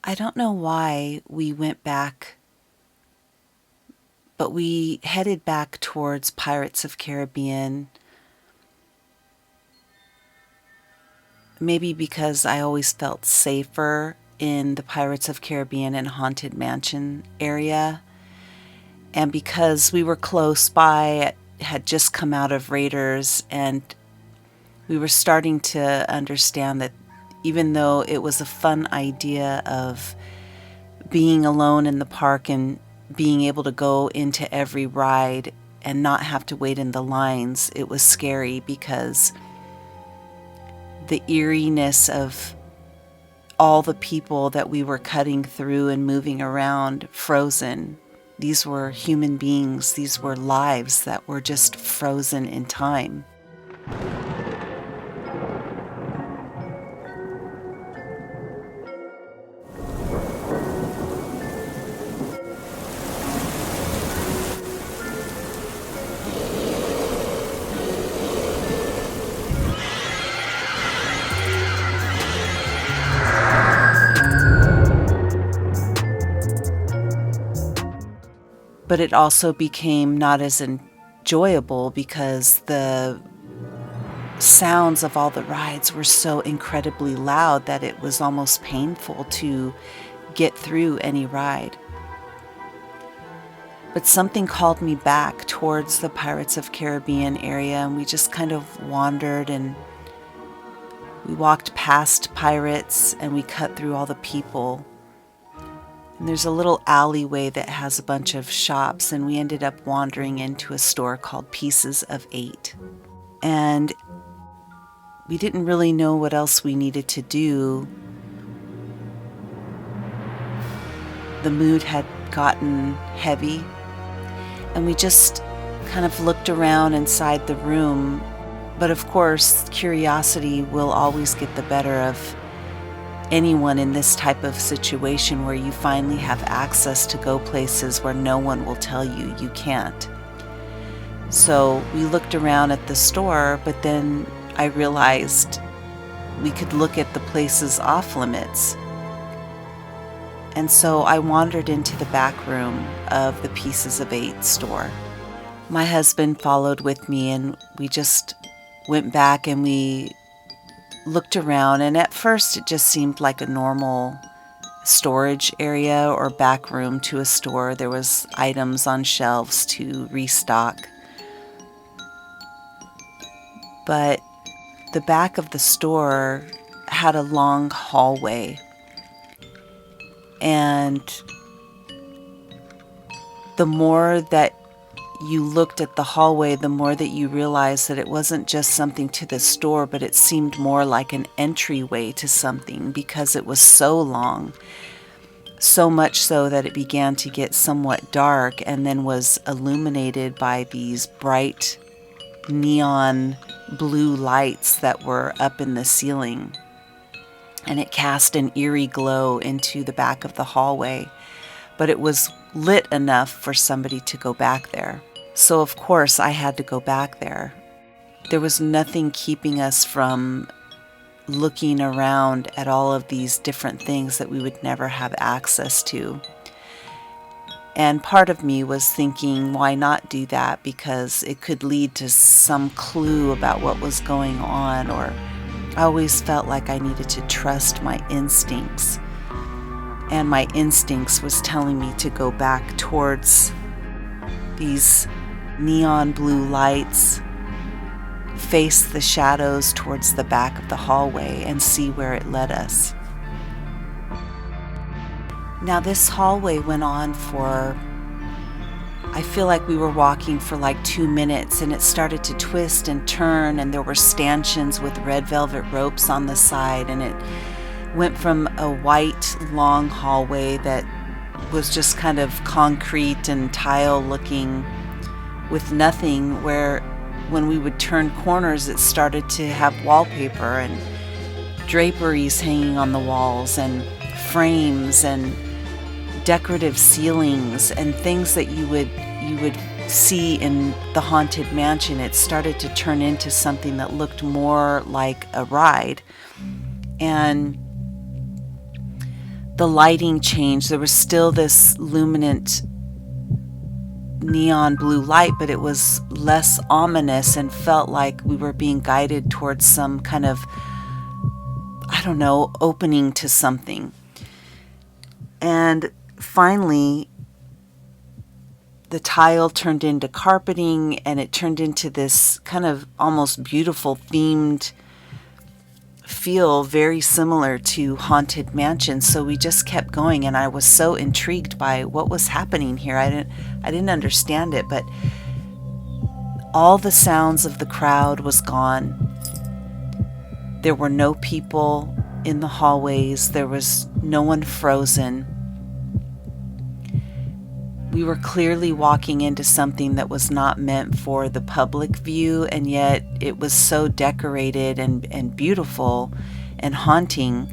I don't know why we went back, but we headed back towards Pirates of Caribbean. Maybe because I always felt safer in the Pirates of Caribbean and Haunted Mansion area. And because we were close by, had just come out of Raiders, and we were starting to understand that even though it was a fun idea of being alone in the park and being able to go into every ride and not have to wait in the lines, it was scary because the eeriness of all the people that we were cutting through and moving around frozen. These were human beings. These were lives that were just frozen in time. But it also became not as enjoyable because the sounds of all the rides were so incredibly loud that it was almost painful to get through any ride. But something called me back towards the Pirates of Caribbean area, and we just kind of wandered, and we walked past pirates and we cut through all the people. And there's a little alleyway that has a bunch of shops, and we ended up wandering into a store called Pieces of 8. And we didn't really know what else we needed to do. The mood had gotten heavy, and we just kind of looked around inside the room. But of course, curiosity will always get the better of anyone in this type of situation where you finally have access to go places where no one will tell you you can't. So we looked around at the store, but then I realized we could look at the places off limits. And so I wandered into the back room of the Pieces of 8 store. My husband followed with me, and we just went back and we looked around, and at first it just seemed like a normal storage area or back room to a store. There was items on shelves to restock. But the back of the store had a long hallway, and the more that you looked at the hallway, the more that you realized that it wasn't just something to the store, but it seemed more like an entryway to something because it was so long. So much so that it began to get somewhat dark and then was illuminated by these bright neon blue lights that were up in the ceiling. And it cast an eerie glow into the back of the hallway, but it was lit enough for somebody to go back there. So of course I had to go back there. There was nothing keeping us from looking around at all of these different things that we would never have access to. And part of me was thinking, why not do that? Because it could lead to some clue about what was going on, or I always felt like I needed to trust my instincts. And my instincts was telling me to go back towards these neon blue lights, face the shadows towards the back of the hallway, and see where it led us. Now this hallway went on for, I feel like we were walking for like 2 minutes, and it started to twist and turn, and there were stanchions with red velvet ropes on the side, and it went from a white long hallway that was just kind of concrete and tile looking with nothing, where when we would turn corners it started to have wallpaper and draperies hanging on the walls and frames and decorative ceilings and things that you would see in the Haunted Mansion. It started to turn into something that looked more like a ride. And the lighting changed. There was still this luminant neon blue light, but it was less ominous and felt like we were being guided towards some kind of, I don't know, opening to something. And finally, the tile turned into carpeting, and it turned into this kind of almost beautiful themed feel, very similar to Haunted Mansion. So we just kept going, and I was so intrigued by what was happening here. I didn't understand it, but all the sounds of the crowd was gone. There were no people in the hallways. There was no one frozen. We were clearly walking into something that was not meant for the public view, and yet it was so decorated and beautiful and haunting.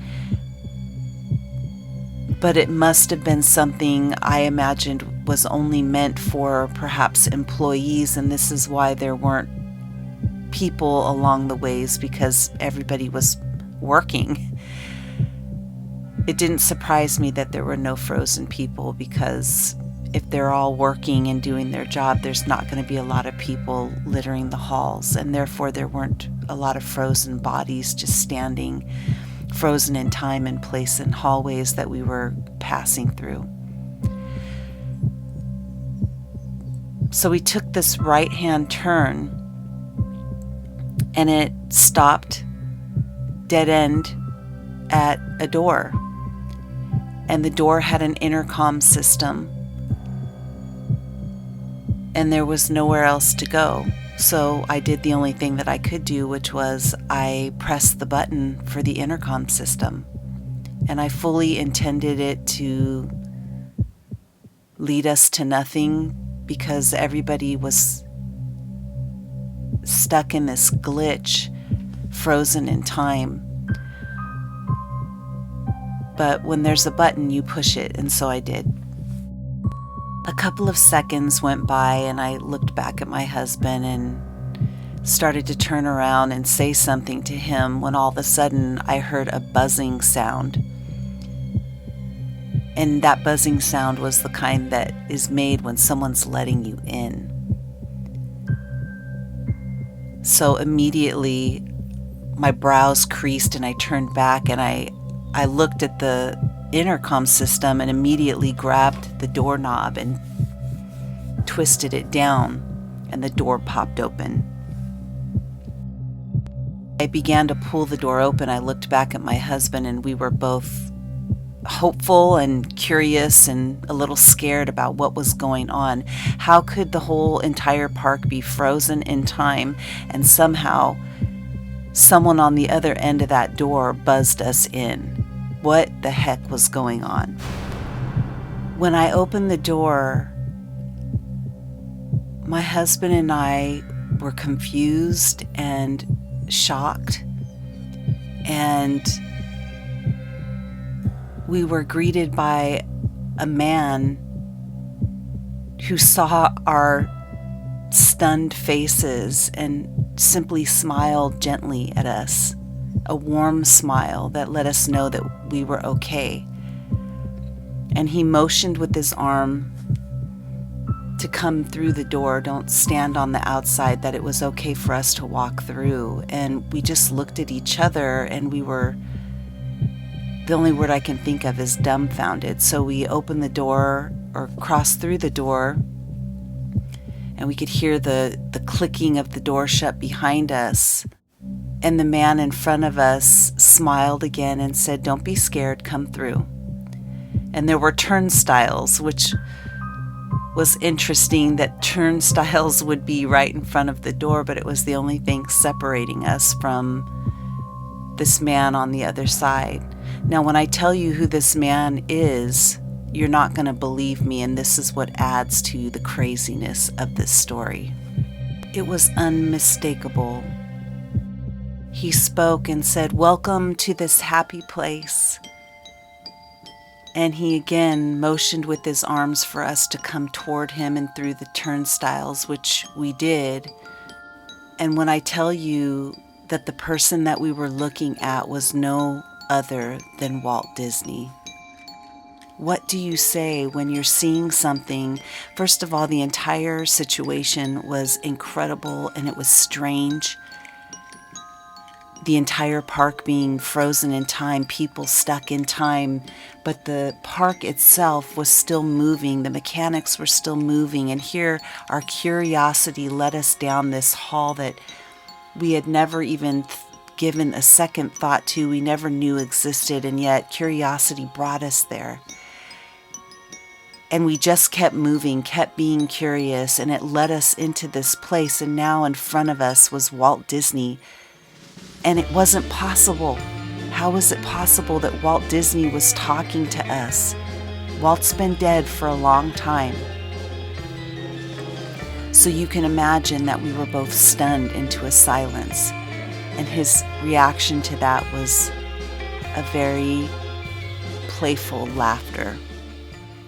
But it must have been something I imagined was only meant for perhaps employees, and this is why there weren't people along the ways, because everybody was working. It didn't surprise me that there were no frozen people, because if they're all working and doing their job, there's not going to be a lot of people littering the halls, and therefore there weren't a lot of frozen bodies just standing frozen in time and place in hallways that we were passing through. So we took this right-hand turn, and it stopped dead end at a door, and the door had an intercom system, and there was nowhere else to go. So I did the only thing that I could do, which was I pressed the button for the intercom system. And I fully intended it to lead us to nothing, because everybody was stuck in this glitch, frozen in time. But when there's a button, you push it, and so I did. A couple of seconds went by, and I looked back at my husband and started to turn around and say something to him, when all of a sudden I heard a buzzing sound. And that buzzing sound was the kind that is made when someone's letting you in. So immediately my brows creased, and I turned back, and I looked at the intercom system and immediately grabbed the doorknob and twisted it down, and the door popped open. I began to pull the door open. I looked back at my husband, and we were both hopeful and curious and a little scared about what was going on. How could the whole entire park be frozen in time, and somehow someone on the other end of that door buzzed us in? What the heck was going on? When I opened the door, my husband and I were confused and shocked, and we were greeted by a man who saw our stunned faces and simply smiled gently at us. A warm smile that let us know that we were okay. And he motioned with his arm to come through the door, don't stand on the outside, that it was okay for us to walk through. And we just looked at each other, and we were, the only word I can think of is dumbfounded. So we opened the door, or crossed through the door, and we could hear the clicking of the door shut behind us. And the man in front of us smiled again and said, "Don't be scared, come through." And there were turnstiles, which was interesting that turnstiles would be right in front of the door, but it was the only thing separating us from this man on the other side. Now, when I tell you who this man is, you're not going to believe me, and this is what adds to the craziness of this story. It was unmistakable. He spoke and said, "Welcome to this happy place." And he again motioned with his arms for us to come toward him and through the turnstiles, which we did. And when I tell you that the person that we were looking at was no other than Walt Disney. What do you say when you're seeing something? First of all, the entire situation was incredible and it was strange. The entire park being frozen in time, people stuck in time, but the park itself was still moving, the mechanics were still moving, and here our curiosity led us down this hall that we had never even given a second thought to, we never knew existed, and yet curiosity brought us there. And we just kept moving, kept being curious, and it led us into this place, and now in front of us was Walt Disney. And it wasn't possible. How was it possible that Walt Disney was talking to us? Walt's been dead for a long time. So you can imagine that we were both stunned into a silence. And his reaction to that was a very playful laughter.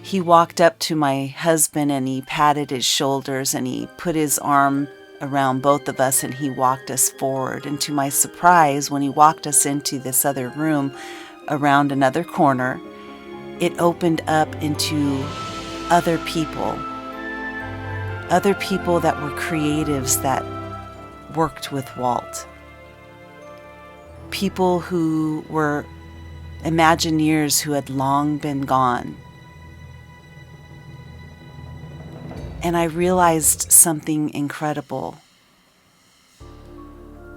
He walked up to my husband and he patted his shoulders and he put his arm around both of us and he walked us forward. And to my surprise, when he walked us into this other room around another corner, it opened up into other people that were creatives that worked with Walt. People who were Imagineers who had long been gone. And I realized something incredible.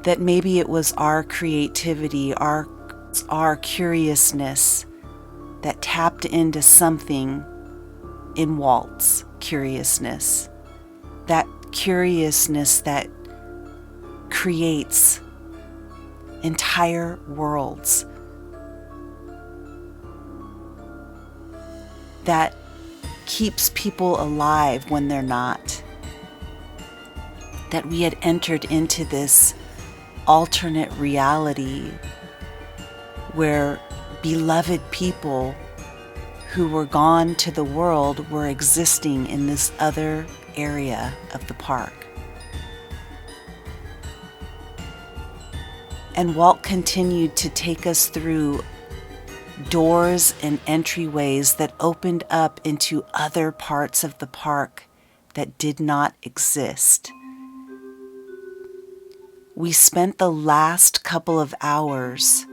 That maybe it was our creativity, our curiousness that tapped into something in Walt's curiousness. That curiousness that creates entire worlds. That keeps people alive when they're not. That we had entered into this alternate reality where beloved people who were gone to the world were existing in this other area of the park. And Walt continued to take us through doors and entryways that opened up into other parts of the park that did not exist. We spent the last couple of hours,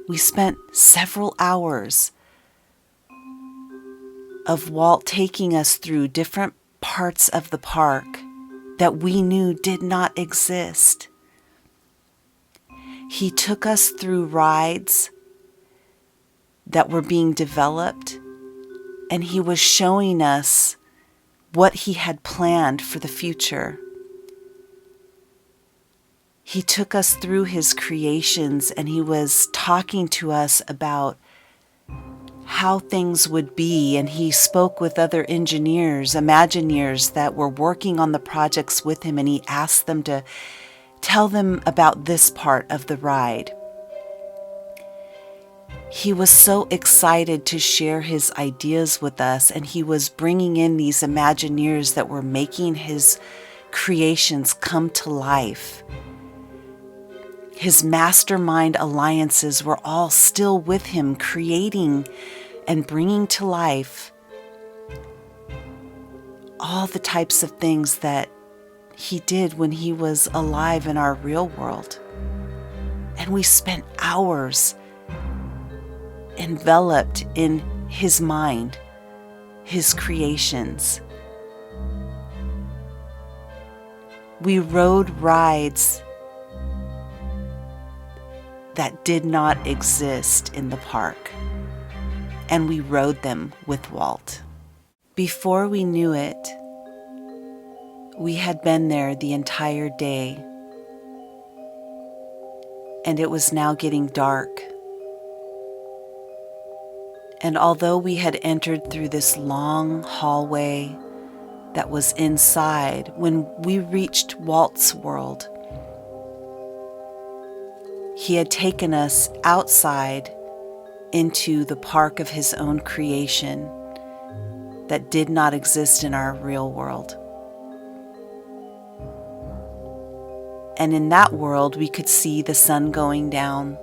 we spent several hours of Walt taking us through different parts of the park that we knew did not exist. He took us through rides that were being developed, and he was showing us what he had planned for the future. He took us through his creations and he was talking to us about how things would be, and he spoke with other engineers, Imagineers that were working on the projects with him, and he asked them to tell them about this part of the ride. He was so excited to share his ideas with us, and he was bringing in these Imagineers that were making his creations come to life. His mastermind alliances were all still with him, creating and bringing to life all the types of things that he did when he was alive in our real world. And we spent hours enveloped in his mind, his creations. We rode rides that did not exist in the park, and we rode them with Walt. Before we knew it, we had been there the entire day, and it was now getting dark. And although we had entered through this long hallway that was inside, when we reached Walt's world, he had taken us outside into the park of his own creation that did not exist in our real world. And in that world, we could see the sun going down.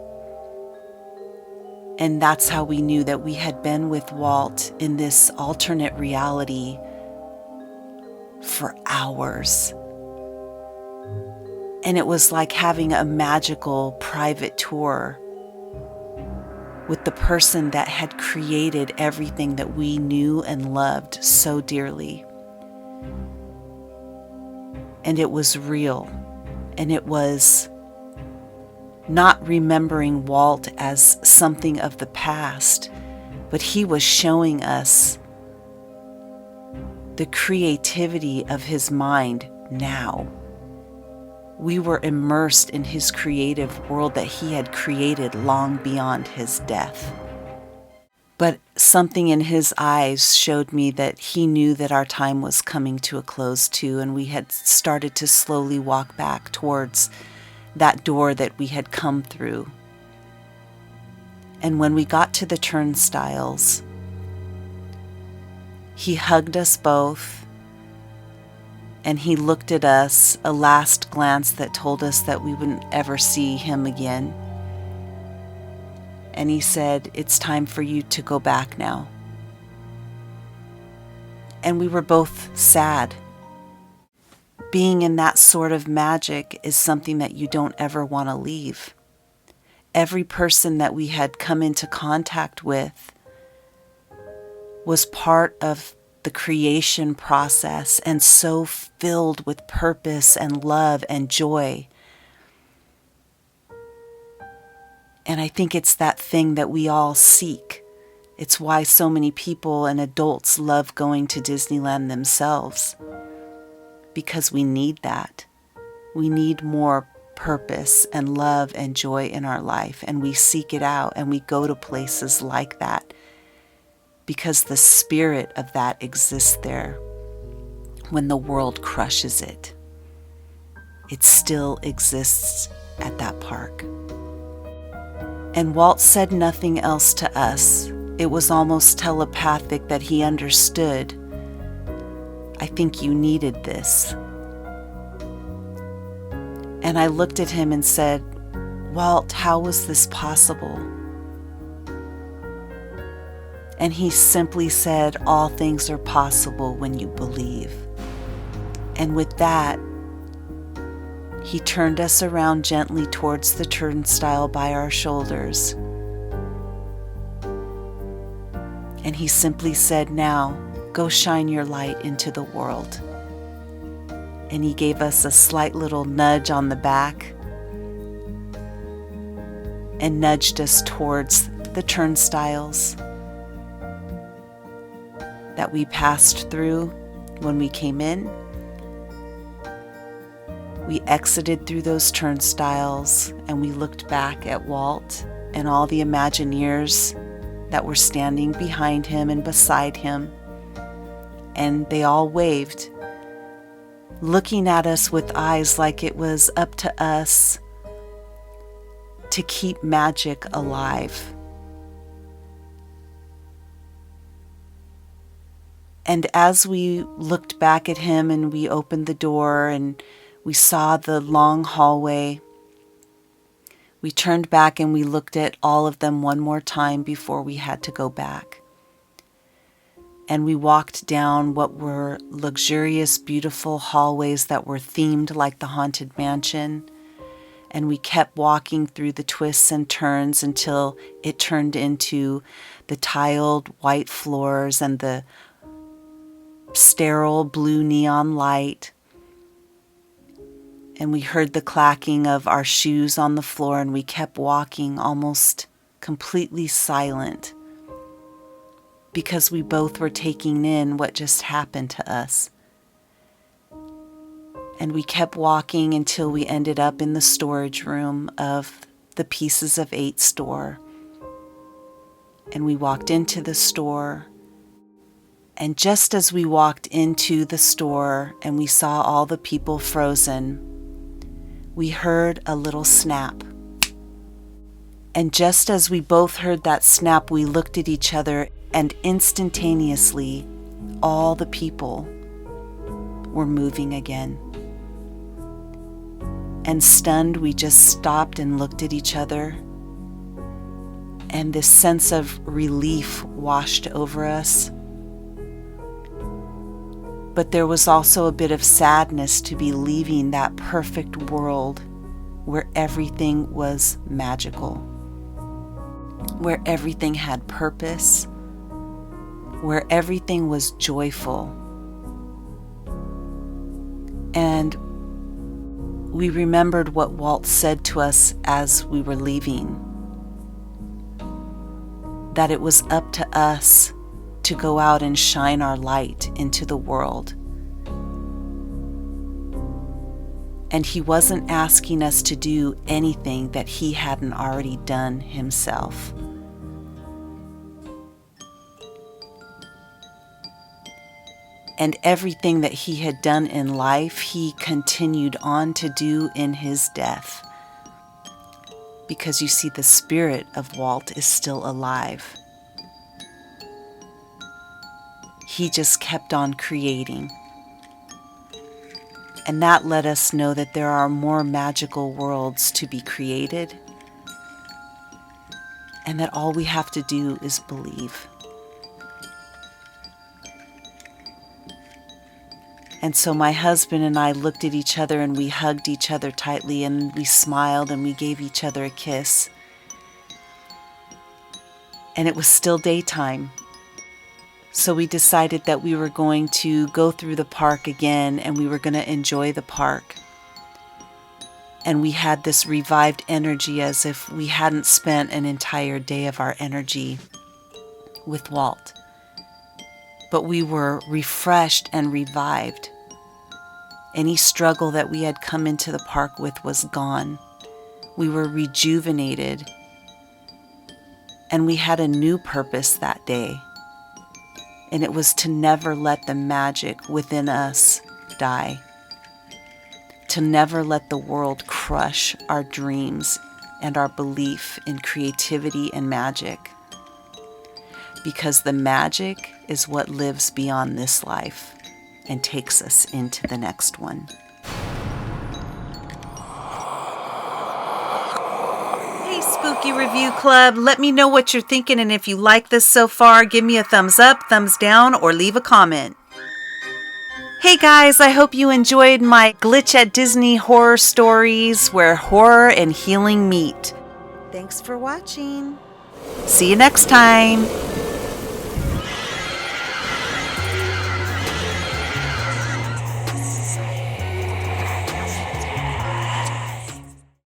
And that's how we knew that we had been with Walt in this alternate reality for hours. And it was like having a magical private tour with the person that had created everything that we knew and loved so dearly. And it was real. And it was not remembering Walt as something of the past, but he was showing us the creativity of his mind now. We were immersed in his creative world that he had created long beyond his death. But something in his eyes showed me that he knew that our time was coming to a close too, and we had started to slowly walk back towards that door that we had come through. And when we got to the turnstiles, he hugged us both, and he looked at us, a last glance that told us that we wouldn't ever see him again. And he said, "It's time for you to go back now." And we were both sad. Being in that sort of magic is something that you don't ever want to leave. Every person that we had come into contact with was part of the creation process and so filled with purpose and love and joy. And I think it's that thing that we all seek. It's why so many people and adults love going to Disneyland themselves. Because we need that. We need more purpose and love and joy in our life. And we seek it out and we go to places like that because the spirit of that exists there. When the world crushes it, it still exists at that park. And Walt said nothing else to us. It was almost telepathic that he understood. I think you needed this. And I looked at him and said, "Walt, how was this possible?" And he simply said, "All things are possible when you believe." And with that, he turned us around gently towards the turnstile by our shoulders. And he simply said, "Now, go shine your light into the world." And he gave us a slight little nudge on the back and nudged us towards the turnstiles that we passed through when we came in. We exited through those turnstiles and we looked back at Walt and all the Imagineers that were standing behind him and beside him. And they all waved, looking at us with eyes like it was up to us to keep magic alive. And as we looked back at him and we opened the door and we saw the long hallway, we turned back and we looked at all of them one more time before we had to go back. And we walked down what were luxurious, beautiful hallways that were themed like the Haunted Mansion. And we kept walking through the twists and turns until it turned into the tiled white floors and the sterile blue neon light. And we heard the clacking of our shoes on the floor, and we kept walking almost completely silent because we both were taking in what just happened to us. And we kept walking until we ended up in the storage room of the Pieces of 8 store. And we walked into the store. And just as we walked into the store and we saw all the people frozen, we heard a little snap. And just as we both heard that snap, we looked at each other, and instantaneously, all the people were moving again. And stunned, we just stopped and looked at each other. and this sense of relief washed over us. But there was also a bit of sadness to be leaving that perfect world where everything was magical, where everything had purpose, where everything was joyful. And we remembered what Walt said to us as we were leaving, that it was up to us to go out and shine our light into the world. And he wasn't asking us to do anything that he hadn't already done himself. And everything that he had done in life, he continued on to do in his death. Because you see, the spirit of Walt is still alive. He just kept on creating. And that let us know that there are more magical worlds to be created, and that all we have to do is believe. And so my husband and I looked at each other and we hugged each other tightly and we smiled and we gave each other a kiss. And it was still daytime. So we decided that we were going to go through the park again and we were going to enjoy the park. And we had this revived energy as if we hadn't spent an entire day of our energy with Walt. But we were refreshed and revived. Any struggle that we had come into the park with was gone. We were rejuvenated. And we had a new purpose that day. And it was to never let the magic within us die. To never let the world crush our dreams and our belief in creativity and magic. Because the magic is what lives beyond this life and takes us into the next one. Hey, Spooky Review Club, let me know what you're thinking, and if you like this so far, give me a thumbs up, thumbs down, or leave a comment. Hey guys, I hope you enjoyed my Glitch at Disney horror stories where horror and healing meet. Thanks for watching. See you next time.